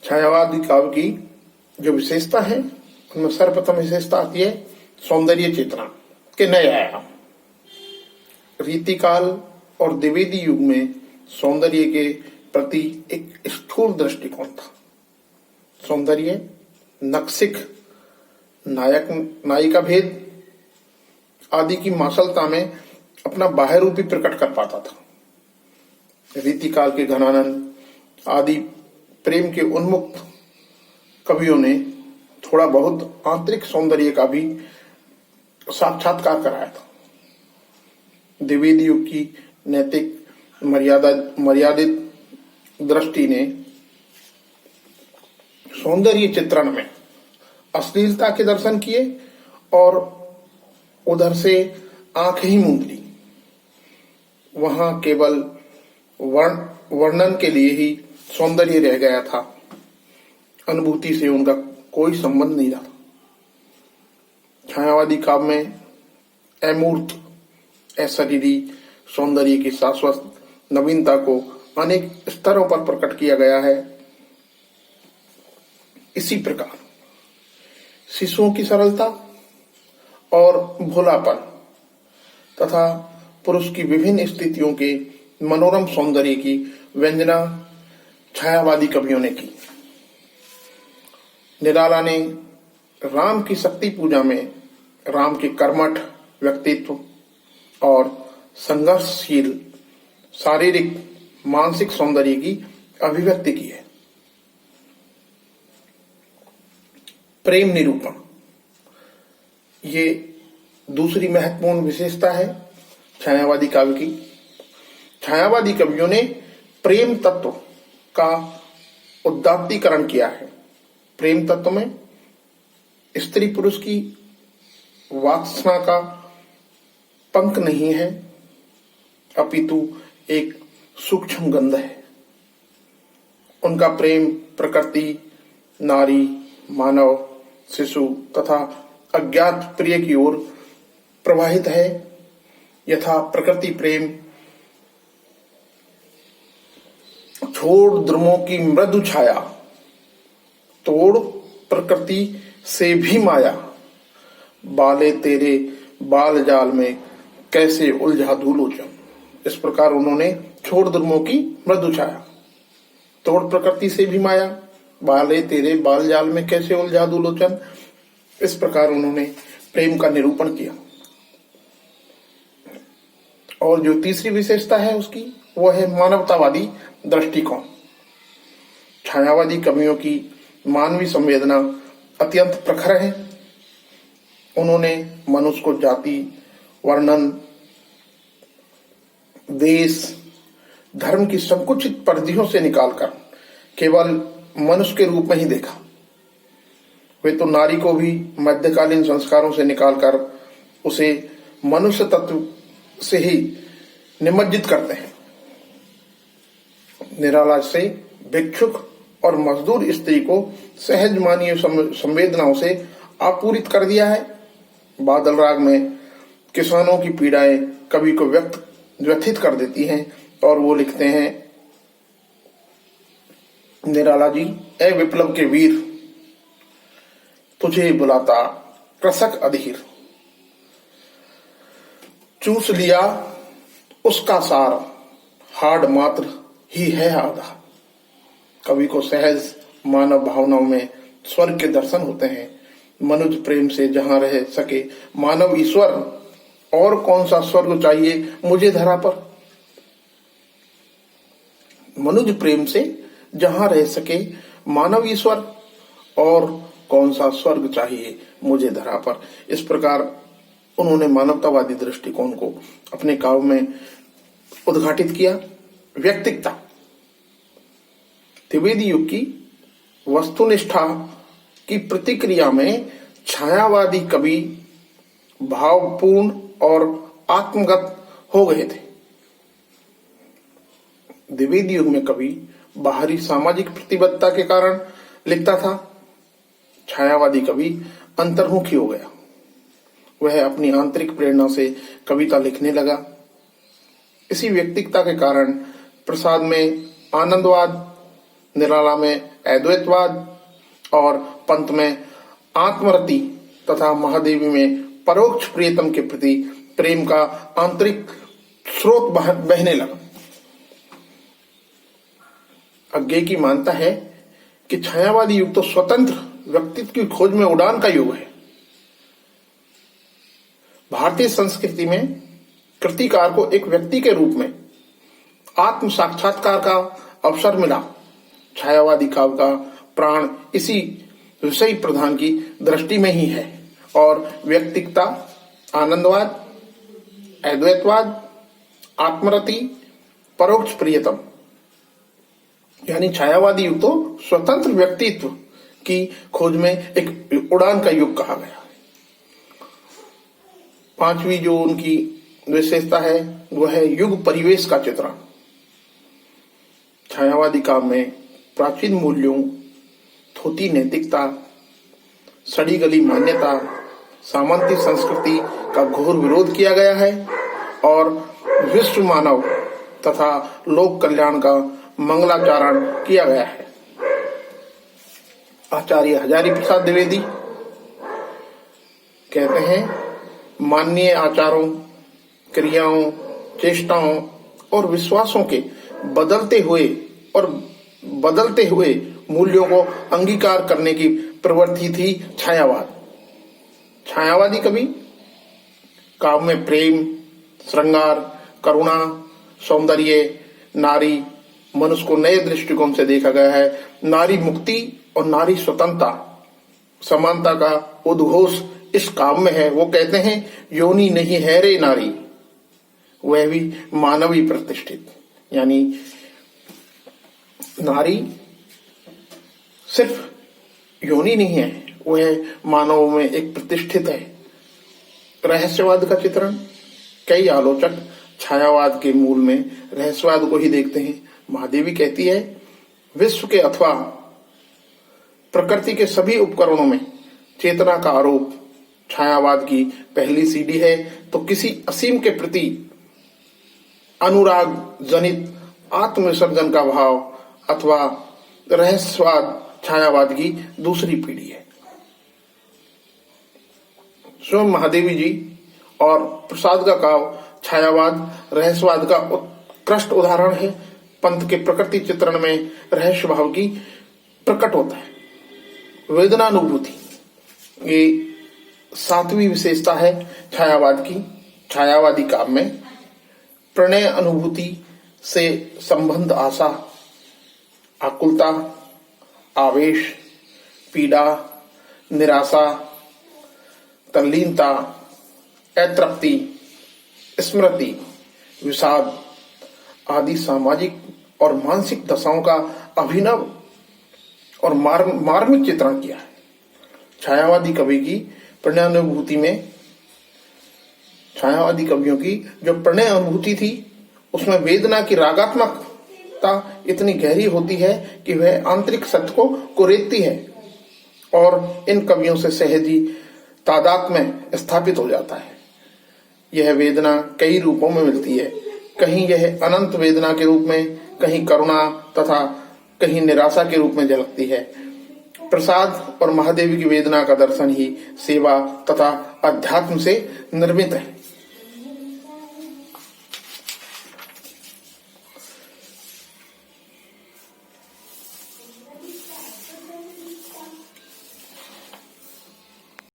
छायावादी काव्य की जो विशेषता है उनमें सर्वप्रथम विशेषता आती है सौंदर्य चेतना के नए आयाम। रीतिकाल और द्विवेदी युग में सौंदर्य के प्रति एक स्थूल दृष्टिकोण था। सौंदर्य नक्सिक, नायक नायिका भेद आदि की मासलता में अपना बाह्य रूप ही प्रकट कर पाता था। रीतिकाल के घनानंद आदि प्रेम के उन्मुक्त कवियों ने थोड़ा बहुत आंतरिक सौंदर्य का भी साक्षात्कार कराया था। द्विवेदी युग की नैतिक मर्यादित दृष्टि ने सौंदर्य चित्रण में अश्लीलता के दर्शन किए और उधर से आंख ही मूंद ली। वहां केवल वर्णन के लिए ही सौंदर्य रह गया था, अनुभूति से उनका कोई संबंध नहीं रहा। छायावादी काव्य में अमूर्त अशरीरी सौंदर्य की शाश्वत नवीनता को अनेक स्तरों पर प्रकट किया गया है। इसी प्रकार शिशुओं की सरलता और भोलापन तथा पुरुष की विभिन्न स्थितियों के मनोरम सौंदर्य की व्यंजना छायावादी कवियों ने की। निराला ने राम की शक्ति पूजा में राम के कर्मठ व्यक्तित्व और संघर्षशील शारीरिक मानसिक सौंदर्य की अभिव्यक्ति की है। प्रेम निरूपण, ये दूसरी महत्वपूर्ण विशेषता है छायावादी काव्य की। छायावादी कवियों ने प्रेम तत्व का उदात्तीकरण किया है। प्रेम तत्व में स्त्री पुरुष की वासना का पंख नहीं है, अपितु एक सूक्ष्म गंध है। उनका प्रेम प्रकृति, नारी, मानव, शिशु तथा अज्ञात प्रिय की ओर प्रवाहित है। यथा प्रकृति प्रेम छोड़ द्रुमों की मृदु छाया, तोड़ प्रकृति से भी माया, बाले तेरे बाल जाल में कैसे उलझा दूलोचन। इस प्रकार उन्होंने छोड़ द्रुमों की मृदु छाया, तोड़ प्रकृति से भी माया, बाले तेरे बाल जाल में कैसे उलझा दूलोचन, इस प्रकार उन्होंने प्रेम का निरूपण किया। और जो तीसरी विशेषता है उसकी, वह है मानवतावादी दृष्टिकोण। छायावादी कवियों की मानवीय संवेदना अत्यंत प्रखर है। उन्होंने मनुष्य को जाति, वर्णन, देश, धर्म की संकुचित परिधियों से निकालकर केवल मनुष्य के रूप में ही देखा। वे तो नारी को भी मध्यकालीन संस्कारों से निकालकर उसे मनुष्य तत्व से ही निमज्जित करते हैं। निराला से भिक्षुक और मजदूर स्त्री को सहज मानवीय संवेदनाओं से आपूरित कर दिया है। बादल राग में किसानों की पीड़ाएं कवि को व्यथित कर देती हैं और वो लिखते हैं, निराला जी ए विप्लव के वीर, तुझे बुलाता कृषक अधीर, चूस लिया उसका सार, हाड मात्र ही है आधा। कवि को सहज मानव भावनाओं में स्वर्ग के दर्शन होते हैं। मनुज प्रेम से जहां रह सके मानव ईश्वर, और कौन सा स्वर्ग चाहिए मुझे धरा पर। मनुज प्रेम से जहां रह सके मानव ईश्वर, और कौन सा स्वर्ग चाहिए मुझे धरा पर। इस प्रकार उन्होंने मानवतावादी दृष्टिकोण को अपने काव्य में उद्घाटित किया। व्यक्तिकता, द्विवेदी युग की वस्तुनिष्ठा की प्रतिक्रिया में छायावादी कवि भावपूर्ण और आत्मगत हो गए थे। द्विवेदी युग में कवि बाहरी सामाजिक प्रतिबद्धता के कारण लिखता था, छायावादी कवि अंतर्मुखी हो गया। वह अपनी आंतरिक प्रेरणा से कविता लिखने लगा। इसी व्यक्तिकता के कारण प्रसाद में आनंदवाद, निराला में अद्वैतवाद और पंत में आत्मरति तथा महादेवी में परोक्ष प्रियतम के प्रति प्रेम का आंतरिक स्रोत बहने लगा। अज्ञेय की मानता है कि छायावादी युग तो स्वतंत्र व्यक्तित्व की खोज में उड़ान का युग है। भारतीय संस्कृति में कृतिकार को एक व्यक्ति के रूप में आत्म साक्षात्कार का अवसर मिला। छायावादी काव्य का प्राण इसी विषय प्रधान की दृष्टि में ही है और व्यक्तिकता, आनंदवाद, अद्वैतवाद, आत्मरति, परोक्ष प्रियतम यानी छायावादी युग तो स्वतंत्र व्यक्तित्व की खोज में एक उड़ान का युग कहा गया। पांचवी जो उनकी विशेषता है वह है युग परिवेश का चित्रण। छायावादी काव्य में प्राचीन मूल्यों, थोती नैतिकता, सड़ी गली मान्यता, सामंती संस्कृति का घोर विरोध किया गया है और विश्व मानव तथा लोक कल्याण का मंगलाचरण किया गया है। आचार्य हजारी प्रसाद द्विवेदी कहते हैं, माननीय आचारों, क्रियाओं, चेष्टाओं और विश्वासों के बदलते हुए मूल्यों को अंगीकार करने की प्रवृत्ति थी छायावाद। छायावादी कवि काव्य में प्रेम, श्रृंगार, करुणा, सौंदर्य, नारी, मनुष्य को नए दृष्टिकोण से देखा गया है। नारी मुक्ति और नारी स्वतंत्रता, समानता का उद्घोष इस काव्य में है। वो कहते हैं, योनि नहीं है रे नारी, वह भी मानवी प्रतिष्ठित। यानी नारी सिर्फ योनि नहीं है, वह मानव में एक प्रतिष्ठित है। रहस्यवाद का चित्रण, कई आलोचक छायावाद के मूल में रहस्यवाद को ही देखते हैं। महादेवी कहती है, विश्व के अथवा प्रकृति के सभी उपकरणों में चेतना का आरोप छायावाद की पहली सीढ़ी है, तो किसी असीम के प्रति अनुराग जनित आत्मविसर्जन का भाव अथवा रहस्यवाद छायावाद की दूसरी पीढ़ी है। स्वयं महादेवी जी और प्रसाद का काव्य छायावाद रहस्यवाद का उत्कृष्ट उदाहरण है। पंत के प्रकृति चित्रण में रहस्य भाव की प्रकट होता है। वेदनानुभूति, ये सातवीं विशेषता है छायावाद की। छायावादी काव्य में प्रणय अनुभूति से संबंध आशा, आकुलता, आवेश, पीड़ा, निराशा, तल्लीनता, अतृप्ति, स्मृति, विषाद आदि सामाजिक और मानसिक दशाओं का अभिनव और मार्मिक चित्रण किया है। छायावादी कवि की प्रणयानुभूति में, छायावादी कवियों की जो प्रणय अनुभूति थी उसमें वेदना की रागात्मकता इतनी गहरी होती है कि वह आंतरिक सत्य को कुरेदती है और इन कवियों से सहजी तादात्म्य स्थापित हो जाता है। यह वेदना कई रूपों में मिलती है, कहीं यह अनंत वेदना के रूप में, कहीं करुणा तथा कहीं निराशा के रूप में झलकती है। प्रसाद और महादेवी की वेदना का दर्शन ही सेवा तथा अध्यात्म से निर्मित है।